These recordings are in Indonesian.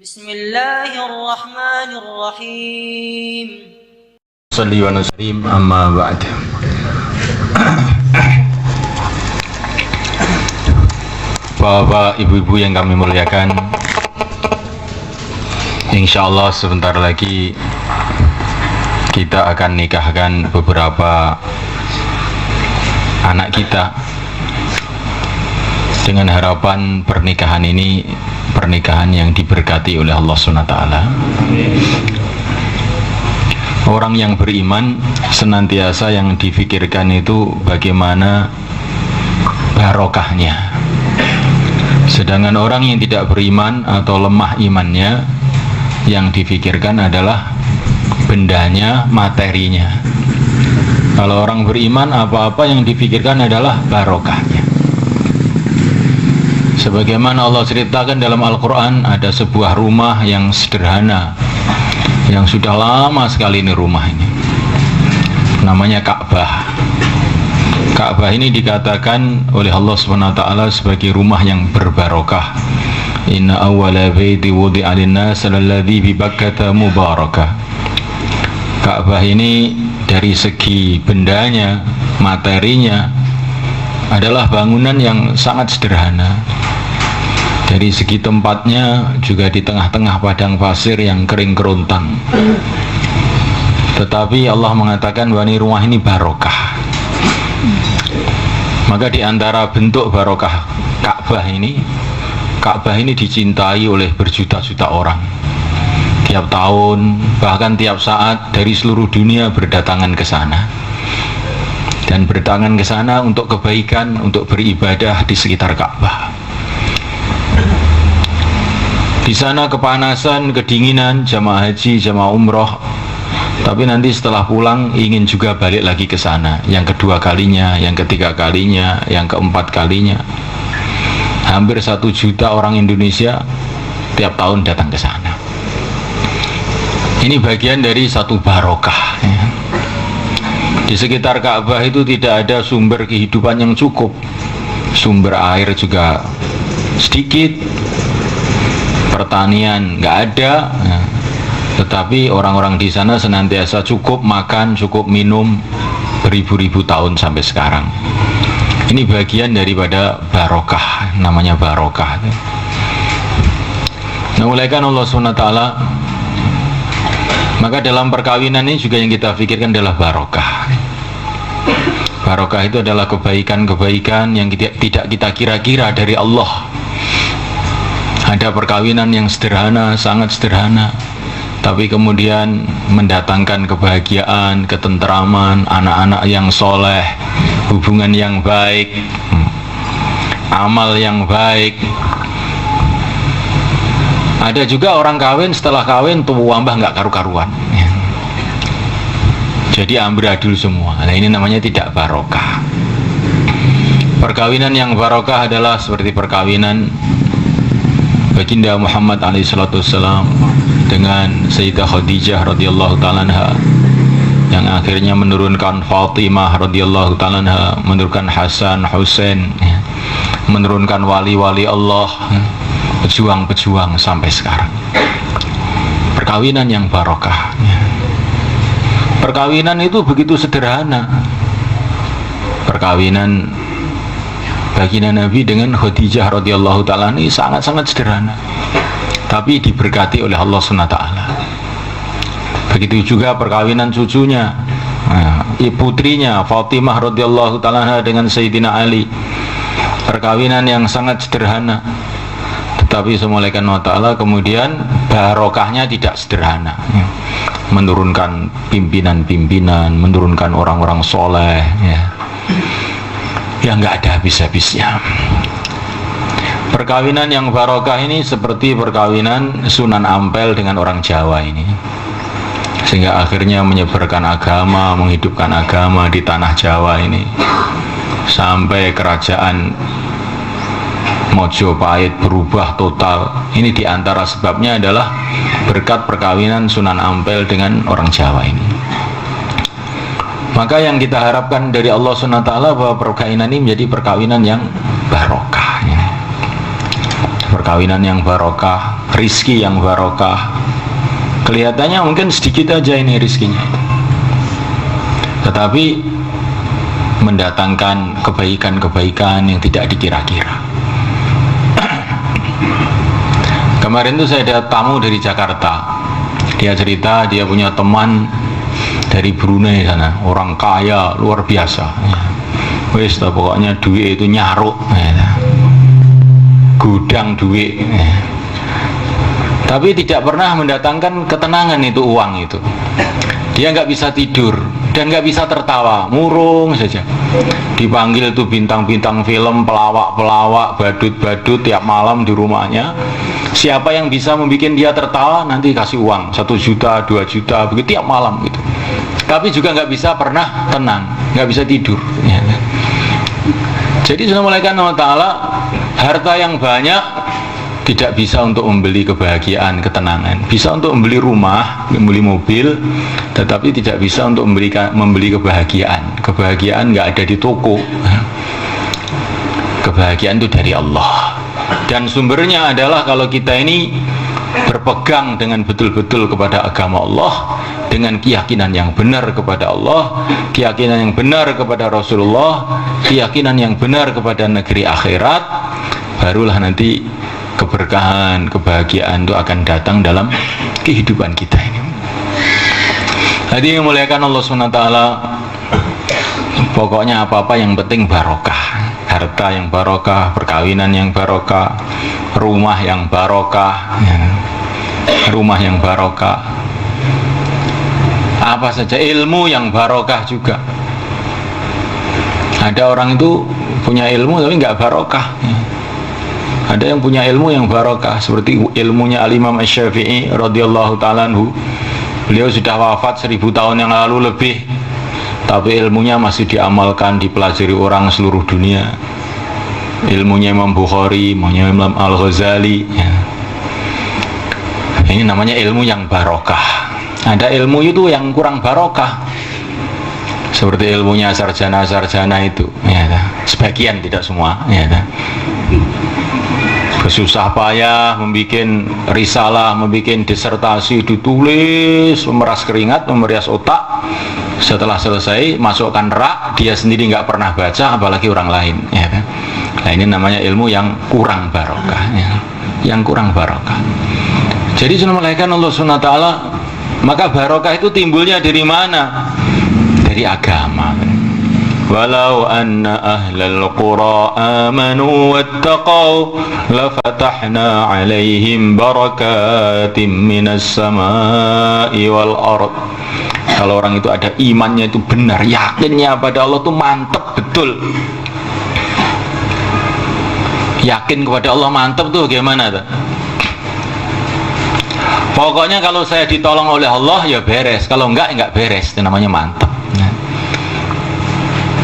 Bismillahirrahmanirrahim. Salli wa nusallim amma ba'd. Bapak, ibu-ibu yang kami muliakan, insyaallah sebentar lagi kita akan nikahkan beberapa anak kita dengan harapan pernikahan ini pernikahan yang diberkati oleh Allah SWT. Orang yang beriman senantiasa yang difikirkan itu bagaimana barokahnya. Sedangkan orang yang tidak beriman atau lemah imannya, yang difikirkan adalah bendanya, materinya. Kalau orang beriman, apa-apa yang difikirkan adalah barokahnya. Sebagaimana Allah ceritakan dalam Al-Quran, ada sebuah rumah yang sederhana, yang sudah lama sekali ini rumah ini, namanya Ka'bah. Ka'bah ini dikatakan oleh Allah SWT sebagai rumah yang berbarokah. Inna awwala baiti wudi'a lin-nas alladzi bi Bakkah mubarakah. Ka'bah ini dari segi bendanya, materinya adalah bangunan yang sangat sederhana. Dari segi tempatnya juga di tengah-tengah padang pasir yang kering kerontang. Tetapi Allah mengatakan bahwa rumah ini barokah. Maka di antara bentuk barokah Ka'bah ini dicintai oleh berjuta-juta orang. Tiap tahun, bahkan tiap saat dari seluruh dunia berdatangan ke sana. Dan berdatangan ke sana untuk kebaikan, untuk beribadah di sekitar Ka'bah. Di sana kepanasan, kedinginan, jamaah haji, jamaah umroh. Tapi nanti setelah pulang ingin juga balik lagi ke sana. Yang kedua kalinya, yang ketiga kalinya, yang keempat kalinya. Hampir 1 juta orang Indonesia tiap tahun datang ke sana. Ini bagian dari satu barokah. Di sekitar Ka'bah itu tidak ada sumber kehidupan yang cukup. Sumber air juga sedikit. Pertanian nggak ada, tetapi orang-orang di sana senantiasa cukup makan, cukup minum beribu-ribu tahun sampai sekarang. Ini bagian daripada barokah, namanya barokah. Nah, oleh karena Allah SWT, maka dalam perkawinan ini juga yang kita pikirkan adalah barokah. Barokah itu adalah kebaikan-kebaikan yang tidak kita kira-kira dari Allah. Ada perkawinan yang sederhana, sangat sederhana, tapi kemudian mendatangkan kebahagiaan, ketenteraman, anak-anak yang soleh, hubungan yang baik, amal yang baik. Ada juga orang kawin, setelah kawin tua ambah nggak karu-karuan, jadi amburadul semua. Nah, ini namanya tidak barokah. Perkawinan yang barokah adalah seperti perkawinan Baginda Muhammad alaihissalam dengan Sayyidah Khadijah radhiyallahu ta'ala anha, yang akhirnya menurunkan Fatimah radhiyallahu ta'ala anha, menurunkan Hasan, Husain, menurunkan wali-wali Allah, pejuang-pejuang sampai sekarang. Perkawinan yang barokah. Perkawinan itu begitu sederhana. Perkawinan baginda Nabi dengan Khadijah radhiyallahu ta'ala ini sangat-sangat sederhana, tapi diberkati oleh Allah SWT. Begitu juga perkawinan cucunya, putrinya Fatimah radhiyallahu ta'ala dengan Sayyidina Ali. Perkawinan yang sangat sederhana, tetapi semua oleh Allah Ta'ala kemudian barokahnya tidak sederhana. Menurunkan pimpinan-pimpinan, menurunkan orang-orang soleh, yang nggak ada habis-habisnya. Perkawinan yang barokah ini seperti perkawinan Sunan Ampel dengan orang Jawa ini, sehingga akhirnya menyebarkan agama, menghidupkan agama di tanah Jawa ini sampai kerajaan Mojopahit berubah total. Ini diantara sebabnya adalah berkat perkawinan Sunan Ampel dengan orang Jawa ini. Maka yang kita harapkan dari Allah SWT bahwa perkawinan ini menjadi perkawinan yang barokah. perkawinan yang barokah, rizki yang barokah. Kelihatannya mungkin sedikit aja ini rizkinya, tetapi mendatangkan kebaikan-kebaikan yang tidak dikira-kira. Kemarin tuh saya ada tamu dari Jakarta. Dia cerita dia punya teman dari Brunei sana, orang kaya luar biasa. Wes pokoknya duit itu nyaruk, gudang duit. Tapi tidak pernah mendatangkan ketenangan itu uang itu. Dia nggak bisa tidur dan nggak bisa tertawa, murung saja. Dipanggil tuh bintang-bintang film, pelawak-pelawak, badut-badut tiap malam di rumahnya. Siapa yang bisa membuat dia tertawa nanti kasih uang 1 juta, 2 juta begitu tiap malam gitu. Tapi juga nggak bisa pernah tenang, nggak bisa tidur. Ya. Jadi sudah mulai Allah Ta'ala, harta yang banyak tidak bisa untuk membeli kebahagiaan, ketenangan. Bisa untuk membeli rumah, membeli mobil, tetapi tidak bisa untuk membeli kebahagiaan. Kebahagiaan nggak ada di toko. Kebahagiaan itu dari Allah. Dan sumbernya adalah kalau kita ini berpegang dengan betul-betul kepada agama Allah, dengan keyakinan yang benar kepada Allah, keyakinan yang benar kepada Rasulullah, keyakinan yang benar kepada negeri akhirat, barulah nanti keberkahan, kebahagiaan itu akan datang dalam kehidupan kita ini. Hadirin yang muliakan Allah SWT, pokoknya apa-apa yang penting barokah. Harta yang barokah, perkawinan yang barokah, rumah yang barokah, rumah yang barokah, apa saja, ilmu yang barokah juga. Ada orang itu punya ilmu tapi nggak barokah. Ada yang punya ilmu yang barokah, seperti ilmunya Al-Imam Asy-Syafi'i radhiyallahu ta'ala anhu. Beliau sudah wafat 1000 tahun yang lalu lebih, tapi ilmunya masih diamalkan, dipelajari orang seluruh dunia. Ilmunya Imam Bukhari, ilmunya Imam Al-Ghazali, ya. Ini namanya ilmu yang barokah. Ada ilmu itu yang kurang barokah, seperti ilmunya sarjana-sarjana itu, ya, sebagian, tidak semua, ya, bersusah payah membuat risalah, membuat disertasi, ditulis, memeras keringat, memerias otak. Setelah selesai masukkan rak, dia sendiri nggak pernah baca, apalagi orang lain, ya kan? Nah, ini namanya ilmu yang kurang barokah, ya. Yang kurang barokah. Jadi sunnah malaikat Allah SWT, maka barokah itu timbulnya dari mana? Dari agama. Walau anna ahlal qura amanu wattaqau lafatahna alaihim barakatim minas samai wal ard. Kalau orang itu ada imannya itu benar, yakinnya pada Allah itu mantap betul. Yakin kepada Allah mantap tuh gimana tuh? Pokoknya kalau saya ditolong oleh Allah ya beres, kalau enggak beres, itu namanya mantap.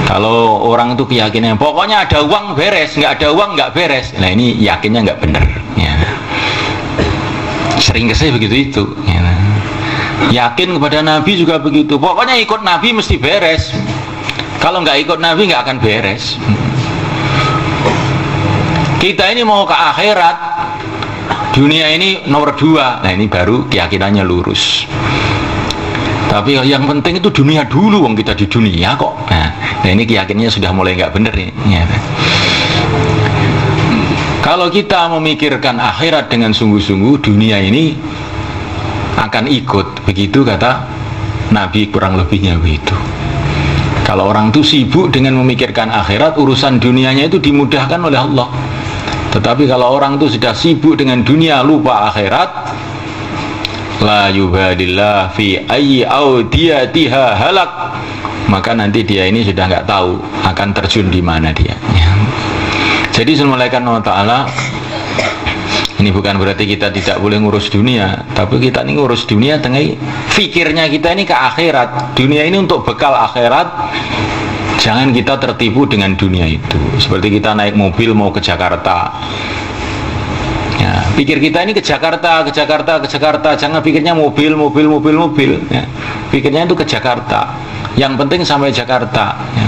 Kalau orang itu keyakinan pokoknya ada uang beres, nggak ada uang nggak beres, nah ini yakinnya nggak benar, ya. Sering kesih begitu itu, ya. Yakin kepada Nabi juga begitu, pokoknya ikut Nabi mesti beres, kalau nggak ikut Nabi nggak akan beres. Kita ini mau ke akhirat, dunia ini nomor 2, nah ini baru keyakinannya lurus. Tapi yang penting itu dunia dulu, wong kita di dunia kok. Nah ini keyakinannya sudah mulai nggak bener nih, ya. Kalau kita memikirkan akhirat dengan sungguh-sungguh, dunia ini akan ikut, begitu kata Nabi, kurang lebihnya begitu. Kalau orang itu sibuk dengan memikirkan akhirat, urusan dunianya itu dimudahkan oleh Allah. Tetapi kalau orang itu sudah sibuk dengan dunia, lupa akhirat, la yubadillah fi ayyi audiyatiha halak, maka nanti dia ini sudah nggak tahu akan terjun di mana dia, ya. Jadi malaikat Allah Ta'ala, ini bukan berarti kita tidak boleh ngurus dunia, tapi kita ini ngurus dunia tengah fikirnya kita ini ke akhirat. Dunia ini untuk bekal akhirat. Jangan kita tertipu dengan dunia itu. Seperti kita naik mobil mau ke Jakarta, ya, pikir kita ini ke Jakarta. Jangan pikirnya mobil, ya. Pikirnya itu ke Jakarta. Yang penting sampai Jakarta, ya.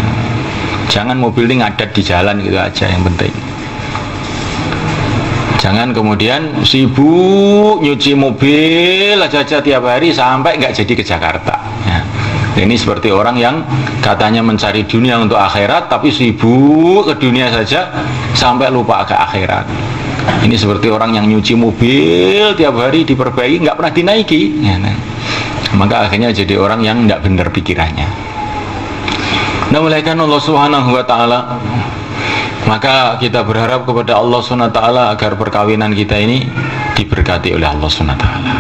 Jangan mobil ini ngadat di jalan gitu aja, yang penting. Jangan kemudian sibuk nyuci mobil aja tiap hari sampai nggak jadi ke Jakarta ya. Ini seperti orang yang katanya mencari dunia untuk akhirat tapi sibuk ke dunia saja sampai lupa ke akhirat. Ini seperti orang yang nyuci mobil tiap hari diperbaiki nggak pernah dinaiki ya, nah. Maka akhirnya jadi orang yang nggak benar pikirannya. Nah, melainkan Allah Subhanahu wa Ta'ala, maka kita berharap kepada Allah Subhanahu wa Ta'ala agar perkawinan kita ini diberkati oleh Allah Subhanahu wa Ta'ala,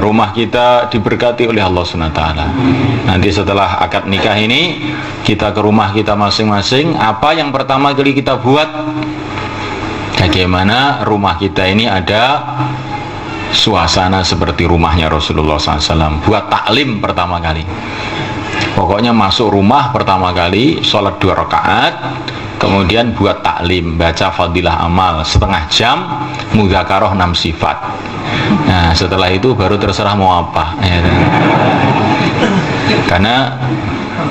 rumah kita diberkati oleh Allah Subhanahu wa Ta'ala. Nanti setelah akad nikah ini kita ke rumah kita masing-masing, apa yang pertama kali kita buat? Bagaimana rumah kita ini ada suasana seperti rumahnya Rasulullah SAW. Buat taklim pertama kali. Pokoknya masuk rumah pertama kali sholat 2 rakaat, kemudian buat taklim, baca fadilah amal setengah jam, mudzakarah 6 sifat. Nah setelah itu baru terserah mau apa ya. Karena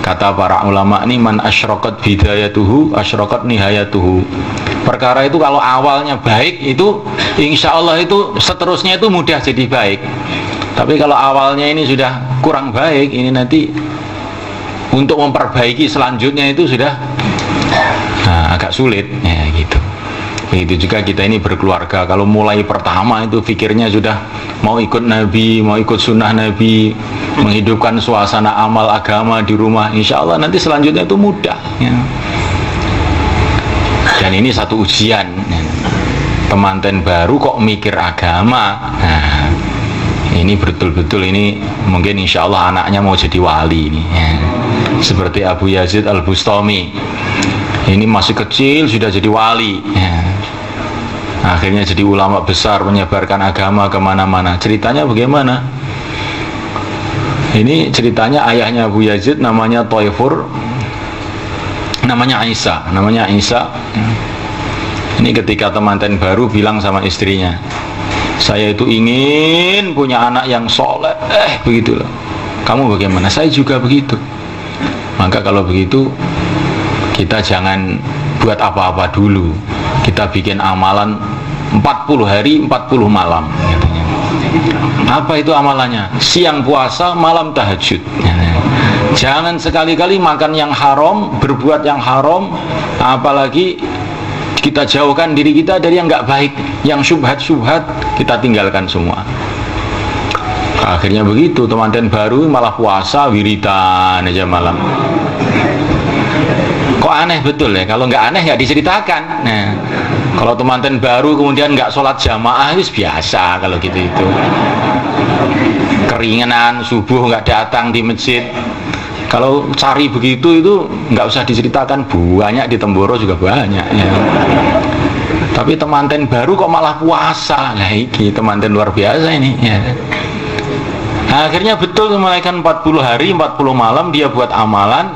kata para ulama ini, man asyraqat bidayatuhu asyraqat nihayatuhu. Perkara itu kalau awalnya baik itu insya Allah itu seterusnya itu mudah jadi baik. Tapi kalau awalnya ini sudah kurang baik, ini nanti untuk memperbaiki selanjutnya itu sudah agak sulit ya gitu. Begitu juga kita ini berkeluarga, kalau mulai pertama itu pikirnya sudah mau ikut Nabi, mau ikut sunnah Nabi, menghidupkan suasana amal agama di rumah, insya Allah nanti selanjutnya itu mudah ya. Dan ini satu ujian ya. Temanten baru kok mikir agama, nah ini betul-betul ini mungkin insya Allah anaknya mau jadi wali ini ya. Seperti Abu Yazid Al-Bustami, ini masih kecil sudah jadi wali ya. Akhirnya jadi ulama besar, menyebarkan agama kemana-mana. Ceritanya bagaimana? Ini ceritanya ayahnya Abu Yazid namanya Thaifur, namanya Isa. Ini ketika temanten baru bilang sama istrinya, saya itu ingin punya anak yang soleh, begitulah. Kamu bagaimana? Saya juga begitu. Maka kalau begitu kita jangan buat apa-apa dulu, kita bikin amalan 40 hari 40 malam katanya. Apa itu amalannya? Siang puasa, malam tahajud. Jangan sekali-kali makan yang haram, berbuat yang haram, apalagi kita jauhkan diri kita dari yang nggak baik, yang syubhat-syubhat kita tinggalkan semua. Akhirnya begitu, teman-teman baru malah puasa wiridan aja malam. Kok aneh betul ya, kalau nggak aneh nggak diceritakan. Nah, kalau teman-teman baru kemudian nggak sholat jamaah itu biasa kalau gitu itu. Keringenan subuh nggak datang di masjid. Kalau cari begitu itu nggak usah diceritakan, banyak di Temboro juga banyak ya. Tapi teman-teman baru kok malah puasa, nah ini teman-teman luar biasa ini ya. Nah, akhirnya betul melahirkan 40 hari 40 malam dia buat amalan,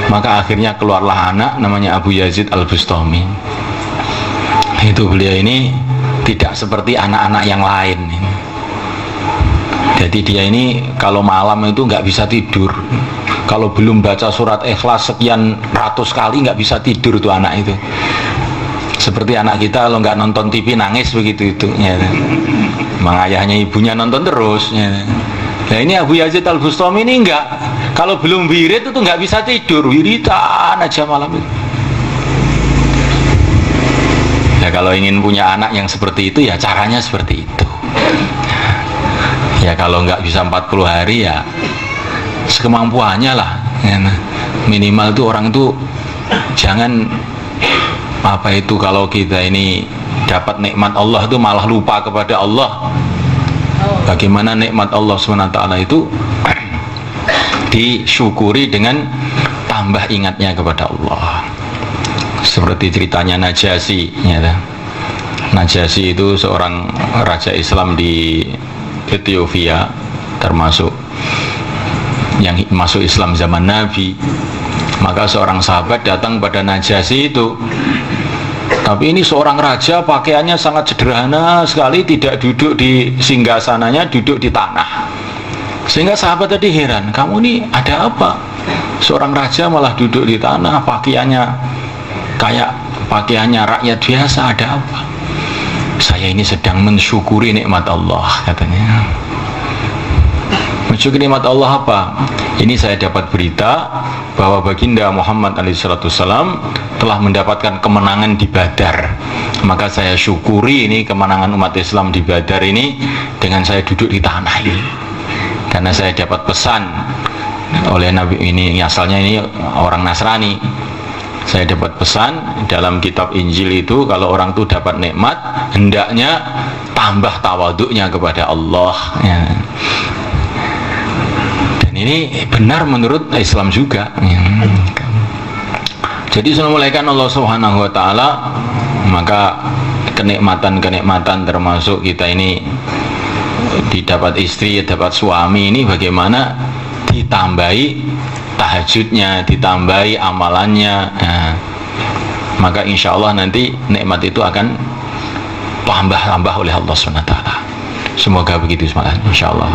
maka akhirnya keluarlah anak namanya Abu Yazid Al-Bustami. Itu beliau ini tidak seperti anak-anak yang lain. Jadi dia ini kalau malam itu nggak bisa tidur. Kalau belum baca surat Ikhlas sekian ratus kali nggak bisa tidur tuh anak itu. Seperti anak kita kalau nggak nonton TV nangis begitu itu. Ya. Mang ayahnya ibunya nonton terus. Ya. Nah ini Abu Yazid Al-Bustami ini enggak, kalau belum wirid itu nggak bisa tidur, wiridan aja malam itu. Ya kalau ingin punya anak yang seperti itu ya caranya seperti itu. Ya kalau nggak bisa 40 hari ya sekemampuannya lah ya. Minimal tuh orang tuh jangan apa itu, kalau kita ini dapat nikmat Allah itu malah lupa kepada Allah. Bagaimana nikmat Allah SWT itu disyukuri dengan tambah ingatnya kepada Allah. Seperti ceritanya Najasyi ya. Najasyi itu seorang raja Islam di Ethiopia, termasuk yang masuk Islam zaman Nabi. Maka seorang sahabat datang pada Najasyi itu, tapi ini seorang raja pakaiannya sangat sederhana sekali, tidak duduk di singgasananya, duduk di tanah. Sehingga sahabat tadi heran, kamu ini ada apa? Seorang raja malah duduk di tanah, pakaiannya kayak pakaiannya rakyat biasa, ada apa? Saya saya ini sedang mensyukuri nikmat Allah, katanya. Mensyukuri nikmat Allah apa? Ini saya dapat berita bahwa baginda Muhammad alaihissalam telah mendapatkan kemenangan di Badar. Maka saya syukuri ini kemenangan umat Islam di Badar ini dengan saya duduk di tanah ini. Karena saya dapat pesan oleh Nabi ini, asalnya ini orang Nasrani. Saya dapat pesan dalam kitab Injil itu, kalau orang itu dapat nikmat, hendaknya tambah tawaduknya kepada Allah, ya. Dan ini benar menurut Islam juga, ya. Jadi sudah mulaikan Allah Subhanahu wa taala, maka kenikmatan-kenikmatan termasuk kita ini didapat istri, dapat suami, ini bagaimana ditambahi tahajudnya, ditambahi amalannya, nah, maka insya Allah nanti nikmat itu akan tambah-tambah oleh Allah SWT. Semoga begitu semangat insya Allah.